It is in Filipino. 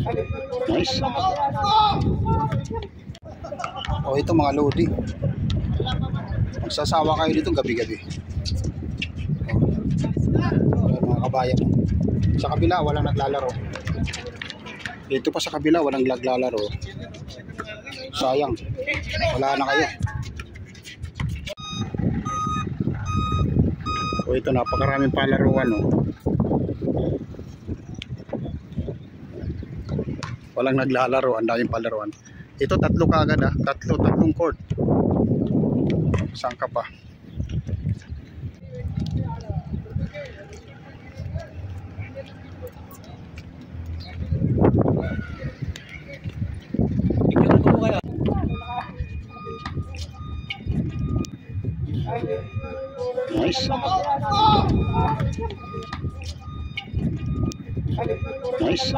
Nice. Oh, ito mga lodi. Magsasawa kayo dito gabi-gabi. Oh, mga kabayan. Sa kabila walang naglalaro. Dito pa sa kabila walang naglalaro. Sayang. Wala na kayo. Oh, ito napakaraming palaruan, oh. Walang naglalaro, ang daming palaruan. Ito tatlo kaagad, ah. Tatlong court. Saan ka pa? Nice. Nice.